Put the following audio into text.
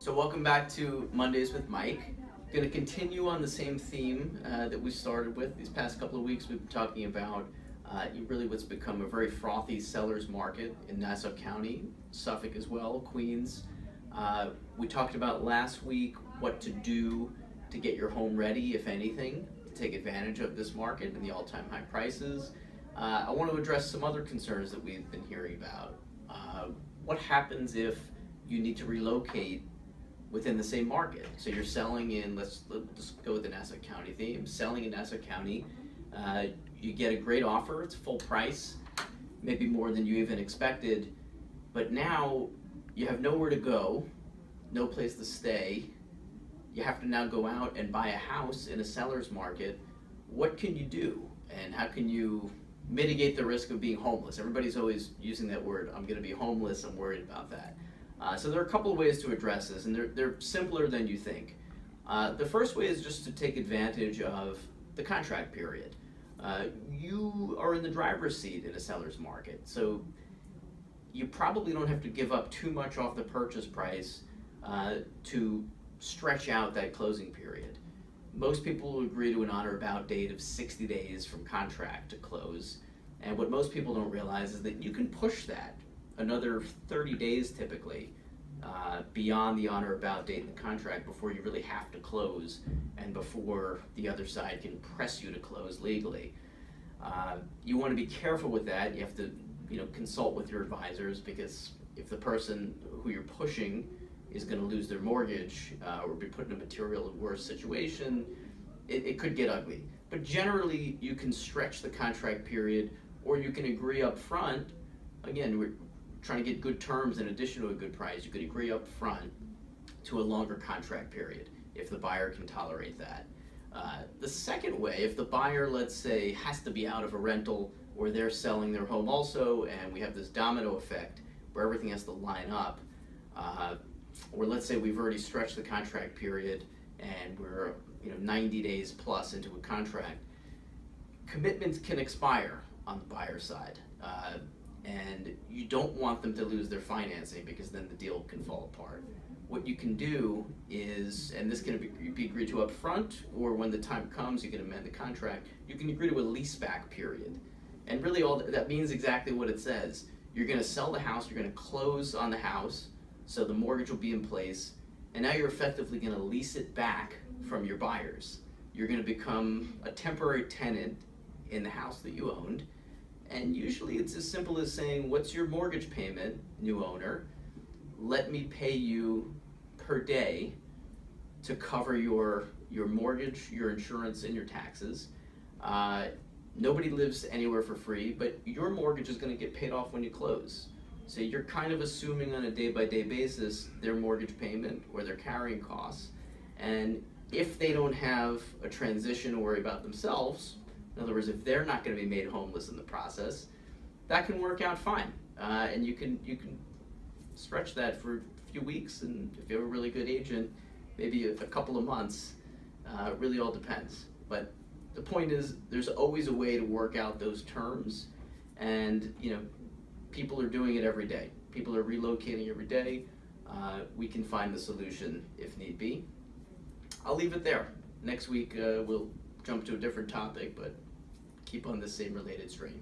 So welcome back to Mondays with Mike. Going to continue on the same theme that we started with. These past couple of weeks we've been talking about really what's become a very frothy seller's market in Nassau County, Suffolk as well, Queens. We talked about last week what to do to get your home ready, if anything, to take advantage of this market and the all-time high prices. I want to address some other concerns that we've been hearing about. What happens if you need to relocate within the same market? So you're selling in, let's just go with the Nassau County theme, selling in Nassau County, you get a great offer, it's full price, maybe more than you even expected, but now you have nowhere to go, no place to stay, you have to now go out and buy a house in a seller's market. What can you do, and how can you mitigate the risk of being homeless? Everybody's always using that word, I'm gonna be homeless, I'm worried about that. So there are a couple of ways to address this, and they're simpler than you think. The first way is just to take advantage of the contract period. You are in the driver's seat in a seller's market, so you probably don't have to give up too much off the purchase price to stretch out that closing period. Most people will agree to an on or about date of 60 days from contract to close, and what most people don't realize is that you can push that another 30 days typically beyond the on or about date in the contract before you really have to close and before the other side can press you to close legally. You want to be careful with that. You have to consult with your advisors, because if the person who you're pushing is going to lose their mortgage or be put in a materially worse situation, it could get ugly. But generally you can stretch the contract period, or you can agree up front. Again, we're trying to get good terms in addition to a good price. You could agree up front to a longer contract period if the buyer can tolerate that. The second way, if the buyer, let's say, has to be out of a rental, or they're selling their home also, and we have this domino effect where everything has to line up, or let's say we've already stretched the contract period and we're 90 days plus into a contract, commitments can expire on the buyer side. And you don't want them to lose their financing, because then the deal can fall apart. What you can do is, and this can be agreed to up front, or when the time comes you can amend the contract, you can agree to a leaseback period. And really all that means exactly what it says. You're going to sell the house, you're going to close on the house, so the mortgage will be in place, and now you're effectively going to lease it back from your buyers. You're going to become a temporary tenant in the house that you owned. And usually it's as simple as saying, what's your mortgage payment, new owner? Let me pay you per day to cover your mortgage, your insurance, and your taxes. Nobody lives anywhere for free, but your mortgage is going to get paid off when you close. So you're kind of assuming on a day-by-day basis their mortgage payment or their carrying costs. And if they don't have a transition to worry about themselves, in other words, if they're not going to be made homeless in the process, that can work out fine. And you can stretch that for a few weeks, and if you have a really good agent, maybe a couple of months. It really all depends. But the point is, there's always a way to work out those terms, and people are doing it every day. People are relocating every day. We can find the solution if need be. I'll leave it there. Next week we'll jump to a different topic, but keep on the same related strain.